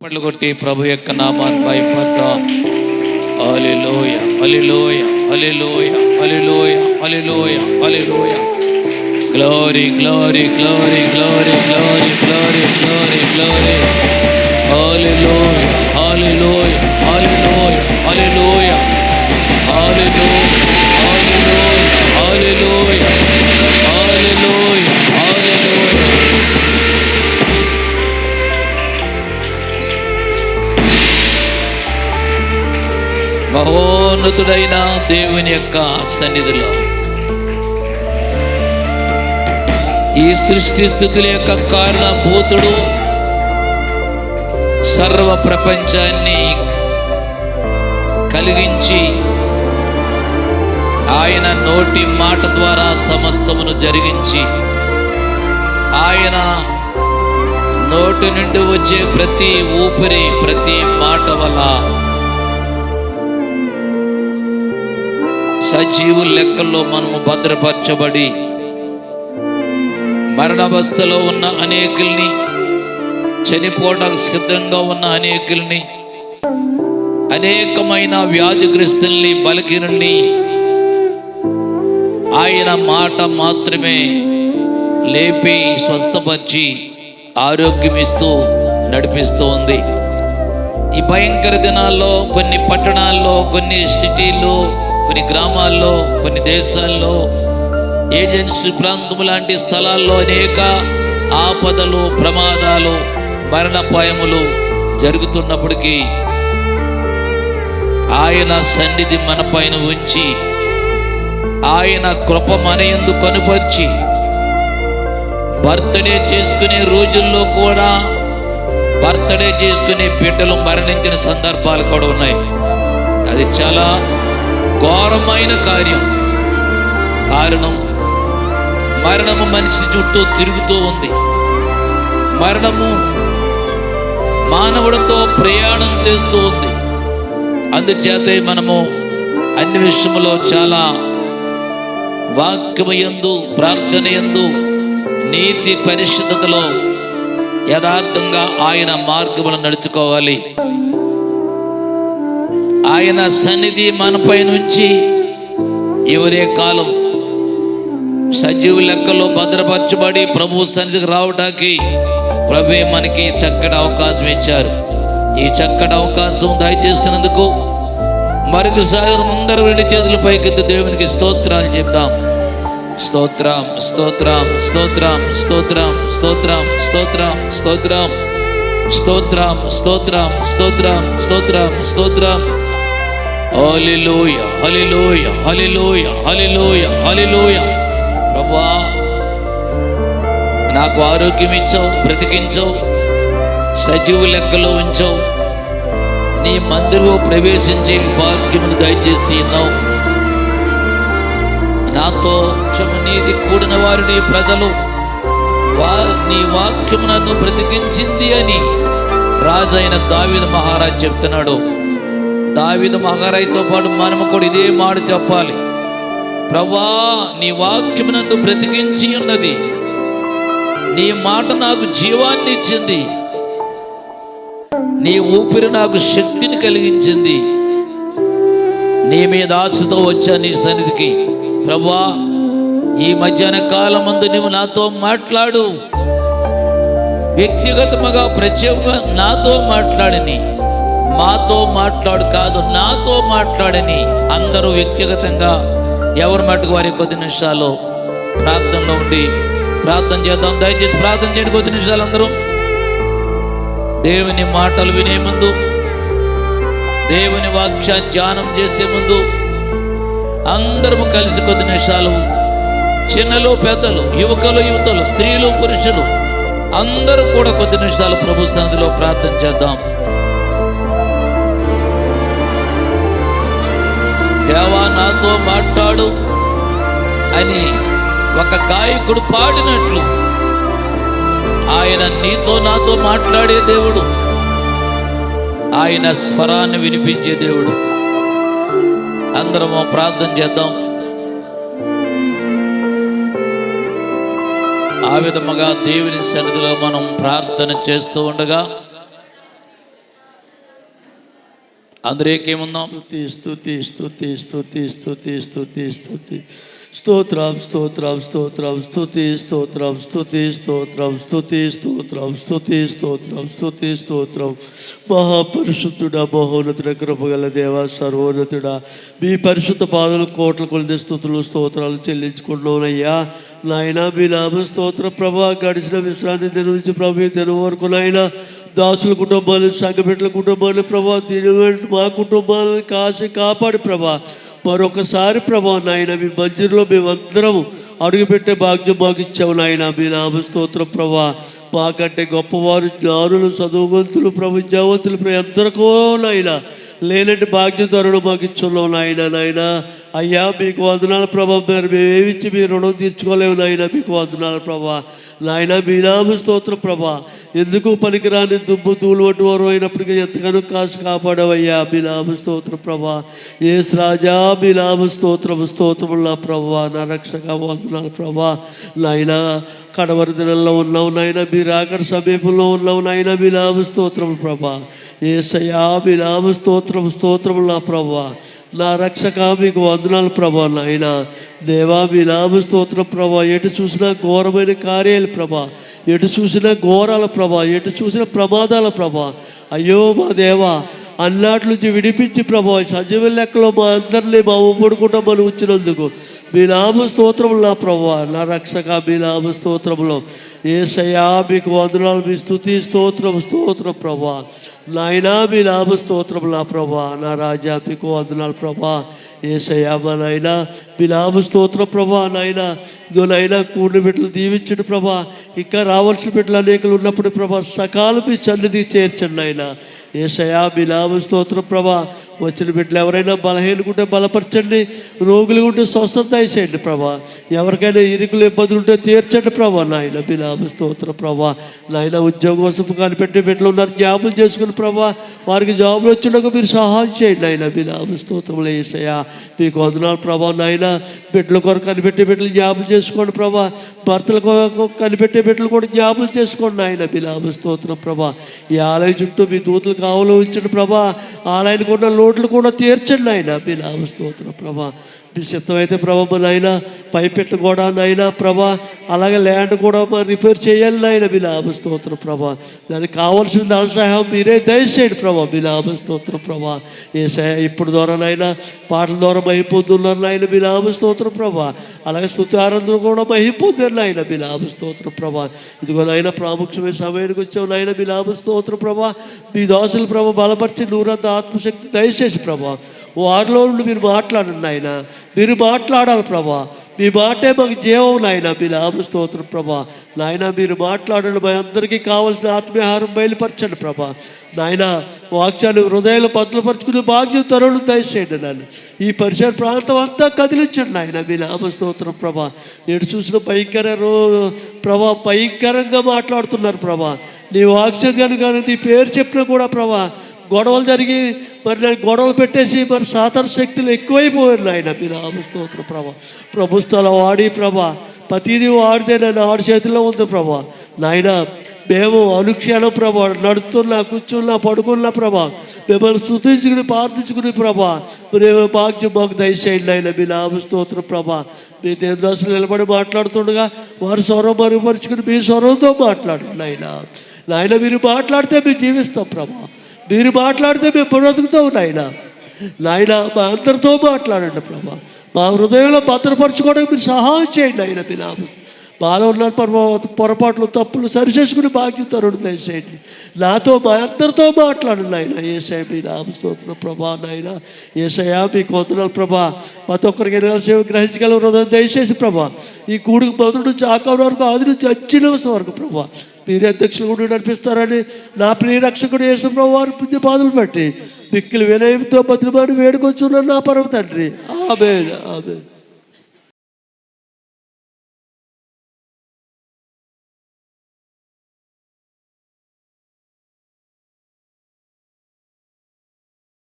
చప్పట్లు కొట్టి ప్రభు యొక్క నామాన్ని మహిమపరుద్దాం. Hallelujah hallelujah hallelujah hallelujah hallelujah hallelujah. Glory glory glory glory glory glory glory glory. Hallelujah hallelujah hallelujah hallelujah hallelujah hallelujah hallelujah hallelujah hallelujah. మహోన్నతుడైన దేవుని యొక్క సన్నిధిలో ఈ సృష్టి స్థితుల యొక్క కారణభూతుడు, సర్వ ప్రపంచాన్ని కలిగించి ఆయన నోటి మాట ద్వారా సమస్తమును జరిగించి, ఆయన నోటి నుండి వచ్చే ప్రతి ఊపిరి, ప్రతి మాట వల్ల సజీవుల లెక్కల్లో మనము భద్రపరచబడి, మరణావస్థలో ఉన్న అనేకుల్ని, చనిపోవడానికి సిద్ధంగా ఉన్న అనేకుల్ని, అనేకమైన వ్యాధిగ్రస్తుల్ని, బలహీనుల్ని ఆయన మాట మాత్రమే లేపి స్వస్థపరిచి ఆరోగ్యమిస్తూ నడిపిస్తూ ఉంది. ఈ భయంకర దినాల్లో కొన్ని పట్టణాల్లో, కొన్ని సిటీల్లో, కొన్ని గ్రామాల్లో, కొన్ని దేశాల్లో, ఏజెన్సీ ప్రాంతం లాంటి స్థలాల్లో అనేక ఆపదలు, ప్రమాదాలు, మరణాపాయములు జరుగుతున్నప్పటికీ ఆయన సన్నిధి మన పైన ఉంచి, ఆయన కృప మన యందు కనుపరిచి, బర్త్డే చేసుకునే రోజుల్లో కూడా బర్త్డే చేసుకునే బిడ్డలు మరణించిన సందర్భాలు కూడా ఉన్నాయి. అది చాలా ఘోరమైన కార్యం. కారణం, మరణము మనిషి చుట్టూ తిరుగుతూ ఉంది. మరణము మానవుడితో ప్రయాణం చేస్తూ ఉంది. అందుచేతే మనము అన్ని విషయంలో చాలా వాక్యమయందు, ప్రార్థనయందు, నీతి పరిశుద్ధతలో యథార్థంగా ఆయన మార్గములను నడుచుకోవాలి. ఆయన సన్నిధి మనపై నుంచి ఎవరే కాలం సజీవ లెక్కలో భద్రపరచబడి ప్రభు సన్నిధికి రావడానికి ప్రభువే మనకి చక్కటి అవకాశం ఇచ్చారు. ఈ చక్కటి అవకాశం దయచేసినందుకు మరొకసారి అందరూ రెండు చేతుల పైకెత్తి దేవునికి స్తోత్రాలు చెప్తాం. స్తోత్రం స్తోత్రం స్తోత్రం స్తోత్రం స్తోత్రం స్తోత్రం స్తోత్రం స్తోత్రం స్తోత్రం స్తోత్రం స్తోత్రం స్తోత్రం. హల్లెలూయా హల్లెలూయా హల్లెలూయా హల్లెలూయా హల్లెలూయా. ప్రభువా, నాకు ఆరోగ్యం ఇచ్చావు, బ్రతికించావు, సజీవ లెక్కలో ఉంచావు, నీ మందిరంలో ప్రవేశించే భాగ్యమును దయచేసి ఉన్నావు. నాతో నీది కూడిన వారు, నీ ప్రజలు, నీ వాక్యము నన్ను బ్రతికించింది అని రాజైన దావీదు మహారాజు చెప్తున్నాడు. దావీదు మహారాజుతో పాటు మనము కూడా ఇదే మాట చెప్పాలి. ప్రభువా, నీ వాక్యము నన్ను బ్రతికించి ఉన్నది, నీ మాట నాకు జీవాన్ని ఇచ్చింది, నీ ఊపిరి నాకు శక్తిని కలిగించింది. నీ మీద ఆశతో వచ్చా నీ సన్నిధికి. ప్రభువా, ఈ మధ్యాహ్న కాలం ముందు నువ్వు నాతో మాట్లాడు, వ్యక్తిగతముగా ప్రత్యేకంగా నాతో మాట్లాడని, మాతో మాట్లాడు కాదు, నాతో మాట్లాడని. అందరూ వ్యక్తిగతంగా ఎవరి మటుకు వారి కొద్ది నిమిషాలు ప్రార్థనలో ఉండి ప్రార్థన చేద్దాం. దయచేసి ప్రార్థన చేయండి కొద్ది నిమిషాలు అందరూ. దేవుని మాటలు వినే ముందు, దేవుని వాక్య ధ్యానం చేసే ముందు అందరము కలిసి కొద్ది నిమిషాలు, చిన్నలు పెద్దలు, యువకులు యువతలు, స్త్రీలు పురుషులు అందరూ కూడా కొద్ది నిమిషాలు ప్రభు సన్నిధిలో ప్రార్థన చేద్దాం. దేవా, నాతో మాట్లాడు అని ఒక గాయకుడు పాడినట్లు ఆయన నీతో నాతో మాట్లాడే దేవుడు, ఆయన స్వరాన్ని వినిపించే దేవుడు. అందరము ప్రార్థన చేద్దాం. ఆ విధముగా దేవుని సన్నిధిలో మనం ప్రార్థన చేస్తూ ఉండగా అందరూ ఏకేమున్నాం? స్తుతి స్తుతి స్తుతి స్తుతి స్తుతి స్తుతి స్తుతి స్తోత్రం స్తోత్రం స్తోత్రం స్తుతి స్తోత్రం స్తుతి స్తోత్రం స్తుతి స్తోత్రం స్తుతి స్తోత్రం స్తుతి స్తోత్రం. మహాపరిశుద్ధుడా, మహోన్నతుడ, కృపగల దేవ, సర్వోన్నతుడా, మీ పరిశుద్ధ పాదలు కోట్ల కొలిది స్తుతులు స్తోత్రాలు చెల్లించుకుంటున్నానయ్యా. నాయన మీ నామ స్తోత్ర ప్రభా. గడిచిన విశ్రాంతి దినం నుంచి ప్రభు ఈ దినం వరకు నాయన దాసుల కుటుంబాలు, సంఘబిడ్డల కుటుంబాలు ప్రభా, దీని మా కుటుంబాలను కాపాడి ప్రభా, మరొకసారి ప్రభా నాయన మీ మందిరంలో మేమందరము అడుగుపెట్టే భాగ్యం మాకు ఇచ్చావు నాయన. మీ నామ స్తోత్రం ప్రభా. మాకంటే గొప్పవారు, జ్ఞానులు, చదువువంతులు, విద్యావంతులు ఎందరికో నాయన లేనంటే భాగ్యం ధరలు మాకు ఇచ్చున్నావు నాయన. అయ్యా మీకు వందనాలు ప్రభా. మేమేమిచ్చి మీ రుణం తీర్చుకోలేము నాయన. మీకు వందనాలు ప్రభా. నాయన మీ నామ స్తోత్రం ప్రభా. ఎందుకు పనికిరాని దుమ్ము ధూళి వంటి వారు అయినప్పటికీ ఎంతగానో కాపాడవయ్యా. మీ నామ స్తోత్రం ప్రభా. యేసు రాజా మీ నామ స్తోత్రములా ప్రభా. నా రక్షక వందనాలు ప్రభా. నాయన కడవరి దినంలో ఉన్నావు నాయన. మీరు ఆఖరి సమీపంలో ఉన్నావు నాయన. మీ నామ స్తోత్రం ప్రభా. యేసయ్యా మీ నామ స్తోత్రములా ప్రభా. నా రక్షక మీకు వందనాలు ప్రభా. నాయన దేవా మీ నామ స్తోత్రం ప్రభా. ఎటు చూసినా ఘోరమైన కార్యాలు ప్రభా. ఎటు చూసినా ఘోరాల ప్రభా. ఎటు చూసినా ప్రమాదాల ప్రభా. అయ్యో మా దేవా, అన్నాటి నుంచి విడిపించి ప్రభా సజీవ లెక్కలో మా అందరినీ మా ఉమ్మడి కుటుంబాన్ని ఉంచినందుకు మీ నామ స్తోత్రములా ప్రభా. నా రక్షక మీ నామ స్తోత్రములో యేసయ్యా మీకు వందనాలు. మీ స్తుతి స్తోత్రం ప్రభా. నాయనా మీ నామ స్తోత్రములా ప్రభా. నా రాజా మీకు వందనాలు ప్రభా. యేసయ్యా మా నాయన మీ నామ స్తోత్రం ప్రభా. నాయన ఇదో నాయన కూడిన బిడ్డలు దీవించండి ప్రభా. ఇంకా రావాల్సిన బిడ్డలు అనేకలు ఉన్నప్పుడు ప్రభా సకాలం మీ సన్నిధి చేర్చండి నాయన. యేసయ్యా మీ నామ స్తోత్రం ప్రభా. వచ్చిన బిడ్డలు ఎవరైనా బలహీనకుంటే బలపరచండి, రోగులు ఉంటే స్వస్థత దయచేయండి ప్రభా. ఎవరికైనా ఇరుకులు ఇబ్బందులు ఉంటే తీర్చండి ప్రభా. నాయన మీ నామ స్తోత్రం ప్రభా. నాయన ఉద్యోగం కోసం కనిపెట్టే బిడ్డలు ఉన్నారు, జ్ఞాపకం చేసుకుని ప్రభా. వారికి జాబులు వచ్చినాక మీరు సహాయం చేయండి నాయన. మీ నామ స్తోత్రంలో యేసయ్యా మీకు వందనాలు ప్రభా. నాయన బిడ్డల కొరకు కనిపెట్టే బిడ్డలు జ్ఞాపకం చేసుకోండి ప్రభా. భర్తల కొరకు కనిపెట్టే బిడ్డలు కూడా జ్ఞాపకం చేసుకోండి నాయన. మీ నామ స్తోత్రం ప్రభా. ఈ ఆలయం చుట్టూ మీ దూతలు కావలో ఉంచండి ప్రభా. ఆలయానికి ఉన్న లోట్లు కూడా తీర్చండి ఆయన. మీ నామ స్తోత్రం ప్రభా. మీ చిత్తమైతే ప్రభా నాయన పైపెట్టు కూడా నాయన ప్రభా, అలాగే ల్యాండ్ కూడా రిపేర్ చేయాలి నాయన. మీ నామ స్తోత్రం ప్రభా. దానికి కావాల్సిన దాని సహాయం మీరే దయచేయండి ప్రభా. మీ నామ స్తోత్రం ప్రభా. యేసయ్యా ఇప్పుడు ద్వారా నాయన పాటల ద్వారా మహిపొందున్నారు నాయన. మీ నామ స్తోత్రం ప్రభా. అలాగే స్తుతి ఆరాధన కూడా మహిపొందారు నాయన. మీ నామ స్తోత్రం ప్రభా. ఇదిగో నాయన ప్రాముఖ్యమైన సమయానికి వచ్చావు నాయన. మీ నామ స్తోత్రం ప్రభా. మీ దాసులు ప్రభా బలపరిచి నూరంత ఆత్మశక్తి దయచేసి ప్రభా వారిలో నుండి మీరు మాట్లాడండి నాయన. మీరు మాట్లాడాలి ప్రభా. మీ మాటే మాకు జీవం నాయన. మీ నామ స్తోత్రం ప్రభా. నాయన మీరు మాట్లాడండి. మా అందరికీ కావాల్సిన ఆత్మీయాహారం బయలుపరచండి ప్రభా. నాయన వాక్యాలు హృదయాలు బదులుపరుచుకునే భాగ్యం తరుణం దయచేయండి నాయన. ఈ పరిసర ప్రాంతం అంతా కదిలించండి నాయన. మీ నామ స్తోత్రం ప్రభా. ఎటు చూసిన ప్రభా భయంకరంగా మాట్లాడుతున్నారు ప్రభా. నీ వాక్యం కానీ నీ పేరు చెప్పినా కూడా ప్రభా గొడవలు జరిగి మరి గొడవలు పెట్టేసి మరి సాతాను శక్తులు ఎక్కువైపోయారు నాయన. మీ నామ స్తోత్రం ప్రభా. ప్రభుత్వాలు వాడి ప్రభా ప్రతిదీ వాడితే నన్ను ఆడి చేతిలో ఉంది ప్రభా. నాయన మేము అనుక్షణం ప్రభా నడుస్తున్నా, కూర్చున్నా, పడుకున్నా ప్రభా మిమ్మల్ని స్తుతించుకుని ప్రార్థించుకుని ప్రభా మేము భాగ్యం మాకు దయచేయండి నాయన. మీ నామ స్తోత్రం ప్రభా. మీ దేవదాసులు నిలబడి మాట్లాడుతుండగా వారి స్వరం మరుగుపరుచుకుని మీ స్వరంతో మాట్లాడండి నాయన. నాయన మీరు మాట్లాడితే మేము జీవిస్తాం ప్రభా. మీరు మాట్లాడితే మేము బ్రతుకుతాం నాయన. నాయన మా అందరితో మాట్లాడండి ప్రభా. మా హృదయంలో భద్రపరచుకోవడానికి మీరు సహాయం చేయండి నాయన. మీ నామ మాలో ఉన్న పొరపాట్లు తప్పులు సరిచేసుకుని భాగ్యం తరుణం దయచేయండి. నాతో మా అందరితో మాట్లాడండి నాయన. యేసయ్య మీ నామ స్తోత్రం ప్రభా. నాయన యేసయ్య మీకు వందనాలు ప్రభా. ప్రతి ఒక్కరికి సేవ గ్రహించగల హృదయం దయచేసి ప్రభా. ఈ కూడికి మొదటి నుంచి ఆకారం వరకు ఆది నుంచి వచ్చిన వరకు ప్రభా మీరే అధ్యక్షులు కూడా నడిపిస్తారని నా ప్రియ రక్షకుడు యేసు ప్రభు వారి పుణ్యపాదులు బట్టి మిక్కిలి వినయంతో బతిమాడి వేడుకొచ్చున్నాను నా పరమ తండ్రి. ఆమేన్ ఆమేన్.